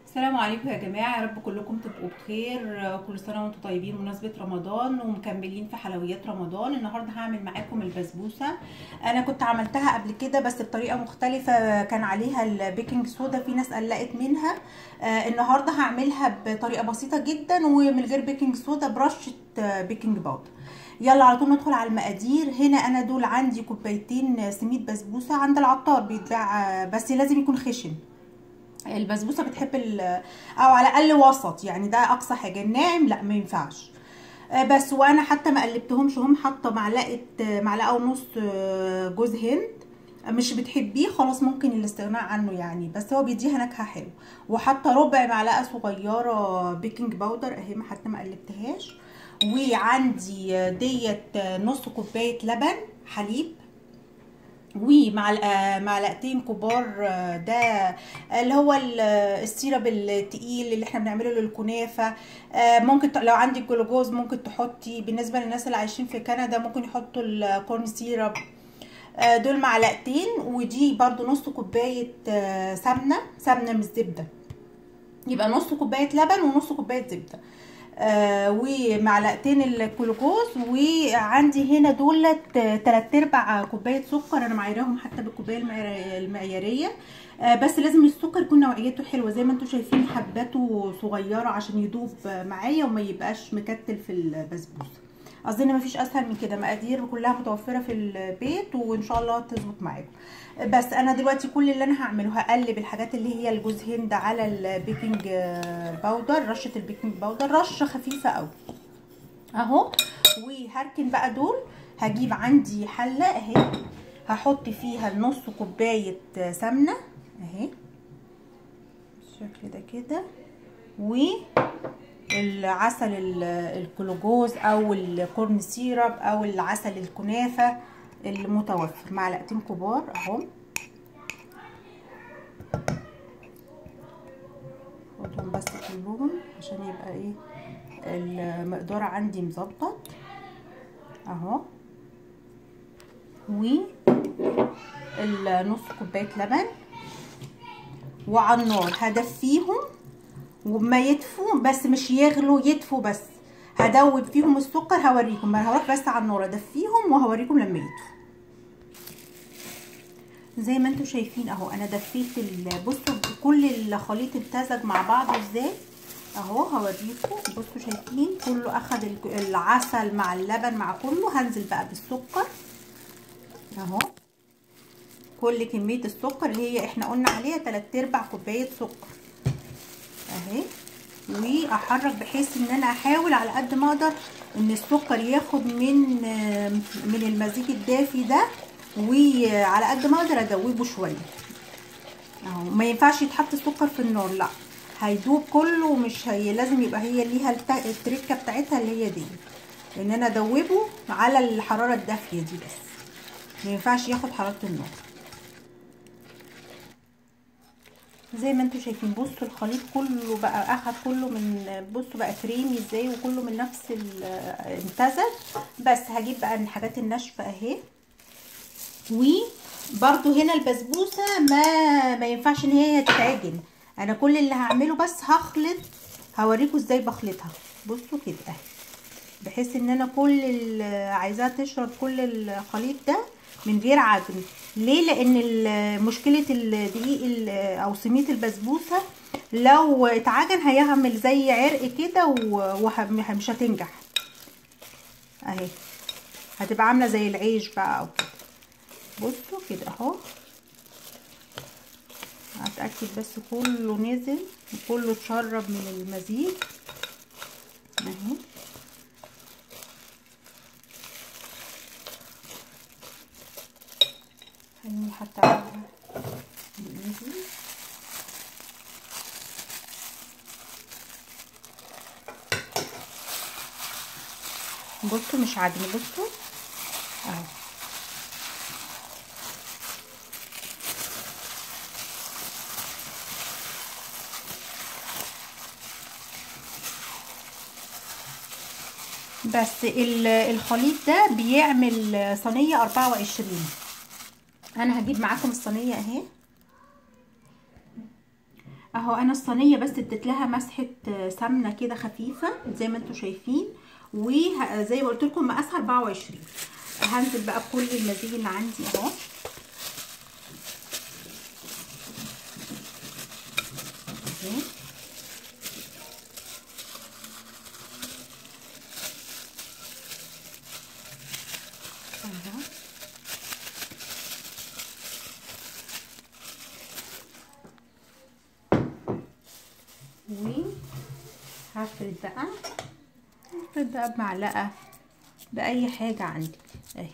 السلام عليكم يا جماعة، يا رب كلكم تبقوا بخير. كل سنة وانتم طيبين بمناسبة رمضان ومكملين في حلويات رمضان. النهاردة هعمل معاكم البسبوسة. انا كنت عملتها قبل كده بس بطريقة مختلفة، كان عليها البيكنج صودا، في ناس قلقت منها. النهاردة هعملها بطريقة بسيطة جدا ومن غير بيكنج صودا، برشة بيكنج باودر. يلا على طول ندخل على المقادير. هنا انا دول عندي كوبايتين سميد بسبوسة عند العطار بيتباع، بس لازم يكون خشن. البسبوسه بتحب او على الاقل وسط، يعني ده اقصى حاجه. الناعم لا ما ينفعش. بس وانا حتى ما قلبتهمش، هم حاطه معلقه ونص جوز هند. مش بتحبيه خلاص ممكن الاستغناء عنه يعني، بس هو بيديها نكهه حلوه. وحاطه ربع معلقه صغيره بيكنج باودر اهي، حتى ما قلبتهاش. وعندي ديت نص كوبايه لبن حليب، ومعلقتين كبار ده اللي هو السيرب التقيل اللي احنا بنعمله للكنافه. ممكن لو عندك جلوكوز ممكن تحطي. بالنسبه للناس اللي عايشين في كندا ممكن يحطوا الكورن سيرب. دول معلقتين، ودي برضو نص كوبايه سمنه مش زبده، يبقى نص كوبايه لبن ونص كوبايه زبده. ومعلقتين الجلوكوز. وعندي هنا دولت 3/4 كوبايه سكر، انا معايراهم حتى بالكوبايه المعياريه. بس لازم السكر يكون نوعيته حلوه، زي ما انتم شايفين حباته صغيره عشان يدوب معايا وما يبقاش مكتل في البسبوسه. اظن مفيش اسهل من كده، مقادير كلها متوفره في البيت وان شاء الله تظبط معاكم. بس انا دلوقتي كل اللي انا هعمله هقلب الحاجات اللي هي الجوز هند على البيكنج باودر، رشه البيكنج باودر رشه خفيفه قوي اهو. وهركن بقى دول. هجيب عندي حله اهي، هحط فيها نص كوبايه سمنه اهي بالشكل ده كده، والعسل الكلوجوز او الكورن سيرب او العسل الكنافه المتوفر، معلقتين كبار اهو. خدهم بس كلهم عشان يبقى ايه المقدار عندي مظبط اهو. والنص كوبايه لبن، وعلى النار هدفيهم وما يدفوا، بس مش يغلوا، يدفوا بس. هدوب فيهم السكر، هوريكم. انا هروح بس على النار ادفيهم وهوريكم لما يدفوا. زي ما انتم شايفين اهو انا دفيت بصوا كل الخليط امتزج مع بعض ازاي اهو. هوريكم بصوا شايفين كله اخد العسل مع اللبن مع كله. هنزل بقى بالسكر اهو، كل كميه السكر اللي هي احنا قلنا عليها 3/4 كوبايه سكر اهي. واحرك بحيث ان انا احاول على قد ما اقدر ان السكر ياخد من المزيج الدافي ده، وعلى قد ما اقدر ادوبه شويه اهو. ما ينفعش يتحط السكر في النار، لا هيدوب كله، ومش هي لازم يبقى هي ليها التركه بتاعتها اللي هي دي، ان انا ادوبه على الحراره الدافيه دي بس، ما ينفعش ياخد حراره النار. زي ما انتم شايفين بصوا الخليط كله بقى اخد كله من، بصوا بقى كريمي ازاي وكله من نفس امتزج. بس هجيب بقى الحاجات الناشفه اهي. وبرده هنا البسبوسه ما ينفعش ان هي تتعجن. انا كل اللي هعمله بس هخلط، هوريكم ازاي بخلطها. بصوا كده اهي، بحيث ان انا كل اللي عايزاها تشرب كل الخليط ده من غير عجن. ليه؟ لان مشكله الدقيق او سميد البسبوسه لو اتعجن هيعمل زي عرق كده ومش هتنجح اهي، هتبقى عامله زي العيش بقى او كده. بصوا كده اهو، هتاكد بس كله نزل وكله اتشرب من المزيج اهي. خليني حتى اعملها بايدي. بصوا مش عاجن، بصوا اهو. بس الخليط ده بيعمل صينيه 24. انا هجيب معاكم الصينيه اهي. اهو انا الصينيه بس اديت لها مسحه سمنه كده خفيفه زي ما انتم شايفين، وزي ما قلت لكم مقاسها 24. هنزل بقى بكل المزيج اللي عندي اهو. وهفرد بقى بمعلقه باي حاجه عندك اهي.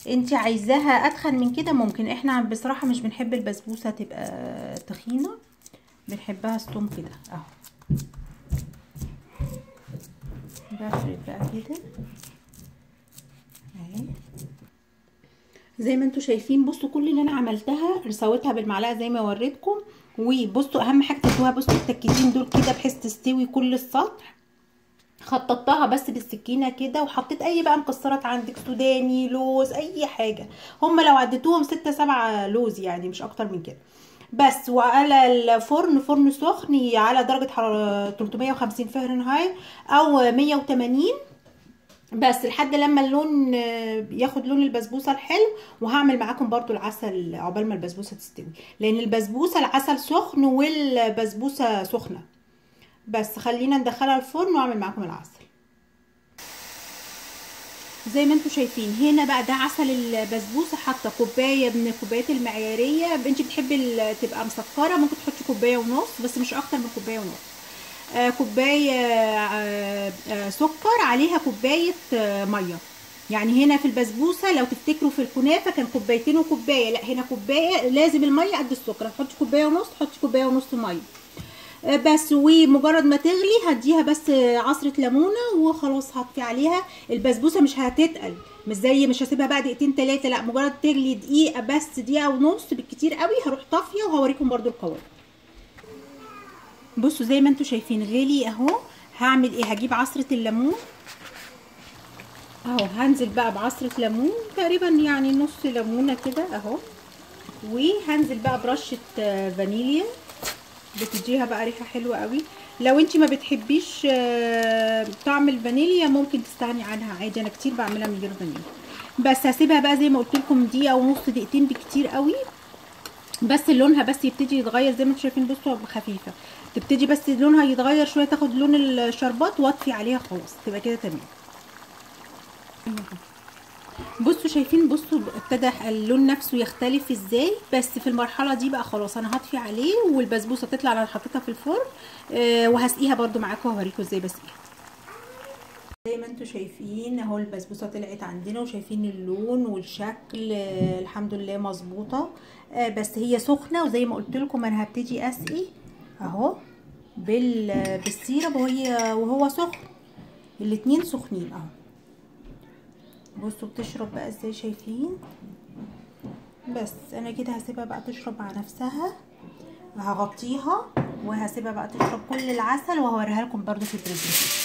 انت عايزاها اتخن من كده ممكن، احنا بصراحه مش بنحب البسبوسه تبقى تخينه، بنحبها ستوم كده اهو. بفرد بقى كده اهي زي ما انتم شايفين. بصوا كل اللي انا عملتها سويتها بالمعلقه زي ما وريتكم. وبصوا اهم حاجه تسووها، بصوا التكتين دول كده بحيث تستوي كل السطح. خططتها بس بالسكينه كده، وحطيت اي بقى مكسرات عندك، سوداني، لوز، اي حاجه. هم لو عديتوهم 6 7 لوز يعني، مش اكتر من كده بس. وعلى الفرن، فرن سخن على درجه حراره 350 فahrenheit او 180 بس، لحد لما اللون ياخد لون البسبوسه الحلو. وهعمل معاكم برضو العسل عقبال ما البسبوسه تستوي، لان البسبوسه العسل سخن والبسبوسه سخنه. بس خلينا ندخلها الفرن واعمل معاكم العسل. زي ما انتم شايفين هنا بقى ده عسل البسبوسه، حاطه كوبايه من الكوبايات المعياريه. انت بتحبي تبقى مسكره ممكن تحطي كوبايه ونص، بس مش اكتر من كوبايه ونص. كوبايه سكر عليها كوبايه ميه. يعني هنا في البسبوسه لو تفتكروا في الكنافه كان كوبايتين وكوبايه، لا هنا كوبايه، لازم الميه قد السكر. هتحطي كوبايه ونص، تحطي كوبايه ونص ميه بس. ومجرد ما تغلي هديها بس عصره ليمونه وخلاص، هطفي عليها. البسبوسه مش هتتقل، مش هسيبها بقى دقيقتين 3، لا مجرد تغلي دقيقه بس، دقيقه ونص بالكتير قوي، هروح طافيه وهوريكم برده القوام. بصوا زي ما انتم شايفين غلي اهو. هعمل ايه؟ هجيب عصره الليمون اهو، هنزل بقى بعصره ليمون تقريبا يعني نص ليمونه كده اهو. وهنزل بقى برشه فانيليا، بتديها بقى ريحه حلوه قوي. لو انت ما بتحبيش طعم الفانيليا ممكن تستغني عنها عادي، انا كتير بعملها من غير فانيليا. بس هسيبها بقى زي ما قلت لكم دقيقه ونص، دقيقتين بكتير قوي، بس لونها بس يبتدي يتغير زي ما انتم شايفين. بصوا خفيفه، تبتدي بس لونها يتغير شويه، تاخد لون الشربات، واطفي عليها خلاص، تبقى كده تمام. بصوا شايفين، بصوا ابتدى اللون نفسه يختلف ازاي. بس في المرحله دي بقى خلاص انا هطفي عليه، والبسبوسه تطلع. انا حطيتها في الفرن وهسقيها برده معاكم، وهوريكم ازاي بسقيها. زي ما انتم شايفين اهو البسبوسه طلعت عندنا، وشايفين اللون والشكل الحمد لله مظبوطه. بس هي سخنه، وزي ما قلت لكم انا هبتدي اسقي اهو بالسيرب وهو سخن. الاتنين سخنين اهو. بصوا بتشرب بقى ازاي، شايفين؟ بس انا كده هسيبها بقى تشرب مع نفسها، هغطيها وهسيبها بقى تشرب كل العسل، وهوريها لكم برده في البريزنتيشن.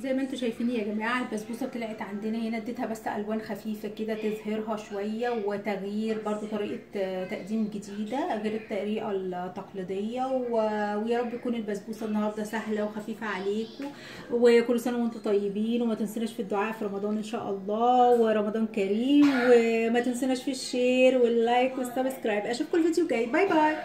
زي ما انتم شايفين يا جماعه البسبوسه طلعت عندنا هنا. اديتها بس الوان خفيفه كده تظهرها شويه، وتغيير برضو طريقه تقديم جديده غير الطريقه التقليديه. ويا رب تكون البسبوسه النهارده سهله وخفيفه عليكم، وكل سنه وانتم طيبين. وما تنسوناش في الدعاء في رمضان ان شاء الله، ورمضان كريم. وما تنسوناش في الشير واللايك والسبسكرايب. اشوفكم الفيديو الجاي، باي باي.